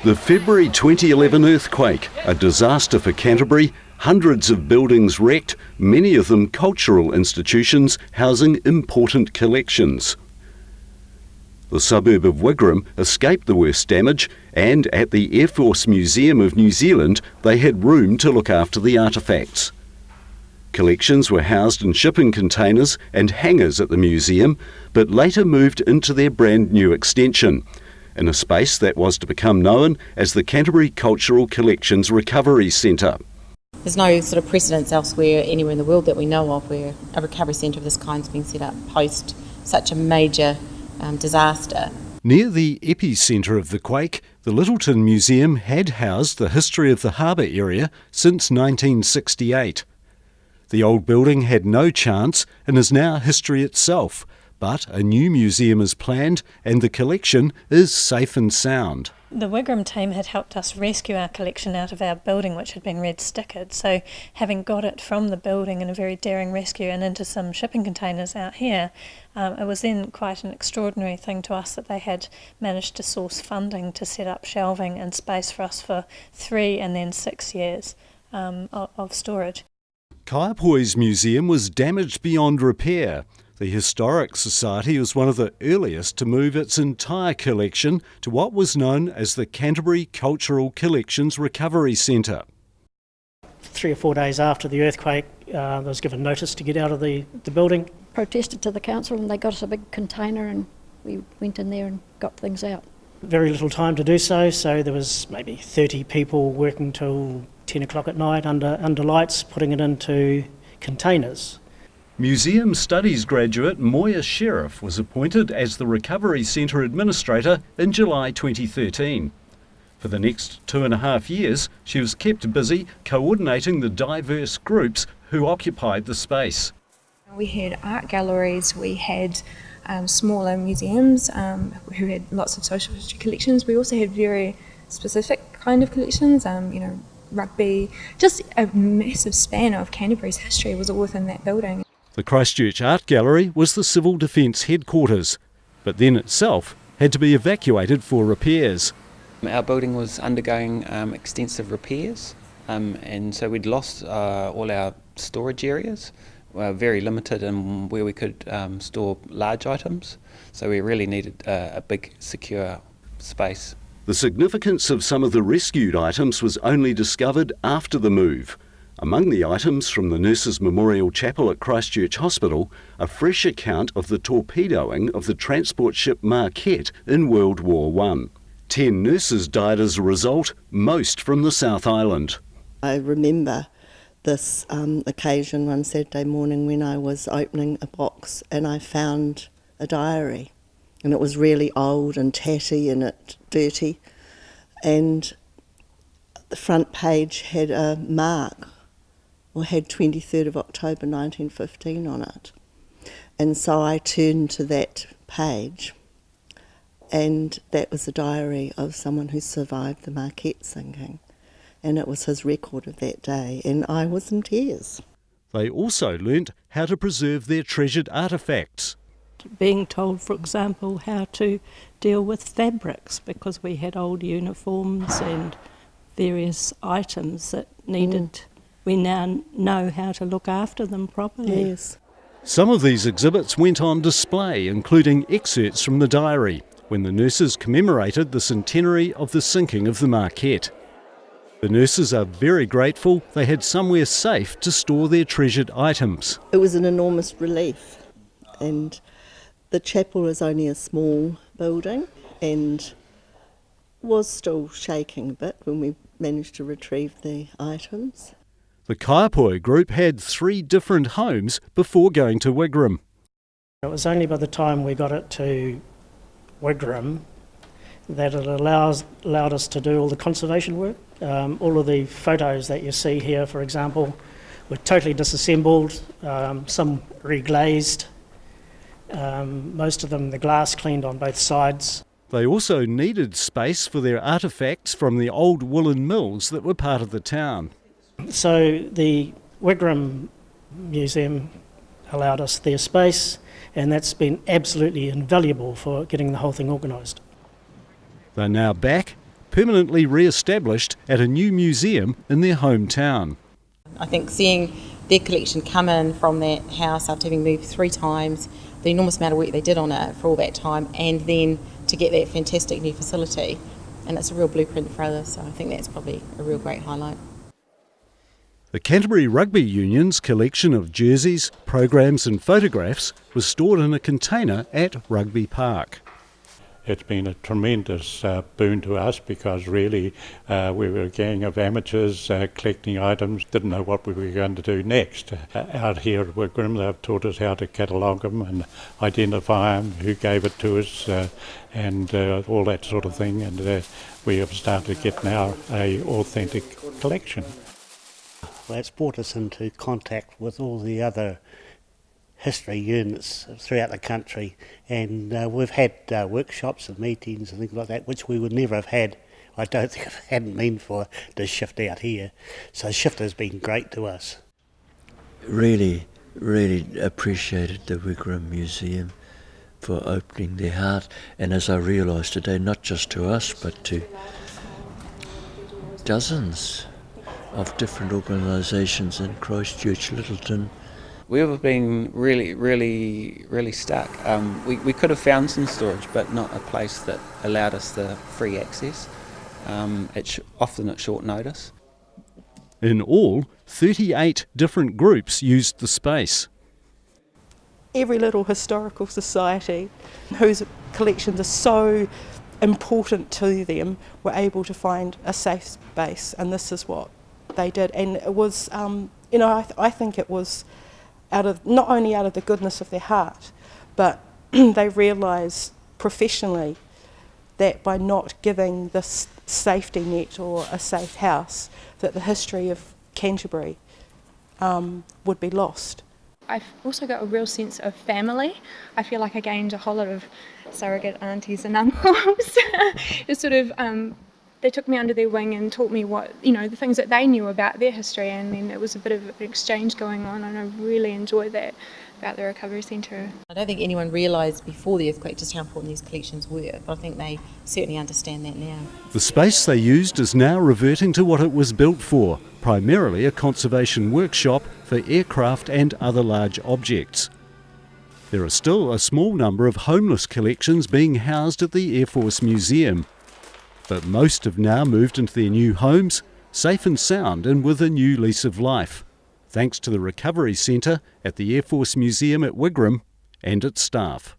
The February 2011 earthquake, a disaster for Canterbury, hundreds of buildings wrecked, many of them cultural institutions housing important collections. The suburb of Wigram escaped the worst damage, and at the Air Force Museum of New Zealand they had room to look after the artefacts. Collections were housed in shipping containers and hangars at the museum, but later moved into their brand new extension, in a space that was to become known as the Canterbury Cultural Collections Recovery Centre. There's no sort of precedence elsewhere, anywhere in the world that we know of, where a recovery centre of this kind's been set up post such a major disaster. Near the epicentre of the quake, the Lyttelton Museum had housed the history of the harbour area since 1968. The old building had no chance and is now history itself, but a new museum is planned and the collection is safe and sound. The Wigram team had helped us rescue our collection out of our building, which had been red stickered. So having got it from the building in a very daring rescue and into some shipping containers out here, it was then quite an extraordinary thing to us that they had managed to source funding to set up shelving and space for us for 3 and then 6 years of storage. Kaiapoi's museum was damaged beyond repair. The Historic Society was one of the earliest to move its entire collection to what was known as the Canterbury Cultural Collections Recovery Centre. 3 or 4 days after the earthquake, I was given notice to get out of the building. Protested to the council and they got us a big container and we went in there and got things out. Very little time to do so, so there was maybe 30 people working till 10 o'clock at night under lights, putting it into containers. Museum Studies graduate Moya Sherriff was appointed as the Recovery Centre Administrator in July 2013. For the next 2.5 years, she was kept busy coordinating the diverse groups who occupied the space. We had art galleries, we had smaller museums who had lots of social history collections. We also had very specific kind of collections, rugby. Just a massive span of Canterbury's history was all within that building. The Christchurch Art Gallery was the Civil Defence headquarters, but then itself had to be evacuated for repairs. Our building was undergoing extensive repairs, and so we'd lost all our storage areas. We were very limited in where we could store large items, so we really needed a big, secure space. The significance of some of the rescued items was only discovered after the move. Among the items from the Nurses' Memorial Chapel at Christchurch Hospital, a fresh account of the torpedoing of the transport ship Marquette in World War I. 10 nurses died as a result, most from the South Island. I remember this occasion one Saturday morning when I was opening a box and I found a diary, and it was really old and tatty and dirty, and the front page had a mark, or had 23rd of October 1915 on it. And so I turned to that page, and that was a diary of someone who survived the Marquette sinking. And it was his record of that day, and I was in tears. They also learnt how to preserve their treasured artefacts. Being told, for example, how to deal with fabrics, because we had old uniforms and various items that needed... We now know how to look after them properly. Yes. Some of these exhibits went on display, including excerpts from the diary, when the nurses commemorated the centenary of the sinking of the Marquette. The nurses are very grateful they had somewhere safe to store their treasured items. It was an enormous relief, and the chapel is only a small building and was still shaking a bit when we managed to retrieve the items. The Kaiapoi group had 3 different homes before going to Wigram. It was only by the time we got it to Wigram that it allowed us to do all the conservation work. All of the photos that you see here, for example, were totally disassembled, some reglazed, most of them the glass cleaned on both sides. They also needed space for their artefacts from the old woolen mills that were part of the town. So the Wigram Museum allowed us their space, and that's been absolutely invaluable for getting the whole thing organised. They're now back, permanently re-established at a new museum in their hometown. I think seeing their collection come in from that house after having moved 3 times, the enormous amount of work they did on it for all that time, and then to get that fantastic new facility, and it's a real blueprint for others, so I think that's probably a real great highlight. The Canterbury Rugby Union's collection of jerseys, programs and photographs was stored in a container at Rugby Park. It's been a tremendous boon to us because really we were a gang of amateurs collecting items, didn't know what we were going to do next. Out here at Wigram they've taught us how to catalogue them and identify them, who gave it to us and all that sort of thing, and we have started to get now an authentic collection. Well, it's brought us into contact with all the other history units throughout the country, and we've had workshops and meetings and things like that, which we would never have had, I don't think, if it hadn't been for the shift out here. So the shift has been great to us. Really appreciated the Wigram Museum for opening their heart, and as I realised today, not just to us but to dozens of different organisations in Christchurch, Lyttelton. We've been really stuck. We could have found some storage, but not a place that allowed us the free access. Often at short notice. In all, 38 different groups used the space. Every little historical society whose collections are so important to them were able to find a safe space, and this is what they did. And it was, I think it was not only out of the goodness of their heart, but they realised professionally that by not giving this safety net or a safe house, that the history of Canterbury would be lost. I've also got a real sense of family. I feel like I gained a whole lot of surrogate aunties and uncles. Just sort of, they took me under their wing and taught me the things that they knew about their history, and then it was a bit of an exchange going on, and I really enjoyed that about the Recovery Centre. I don't think anyone realised before the earthquake just how important these collections were, but I think they certainly understand that now. The space they used is now reverting to what it was built for, primarily a conservation workshop for aircraft and other large objects. There are still a small number of homeless collections being housed at the Air Force Museum, but most have now moved into their new homes, safe and sound and with a new lease of life, thanks to the Recovery Centre at the Air Force Museum at Wigram and its staff.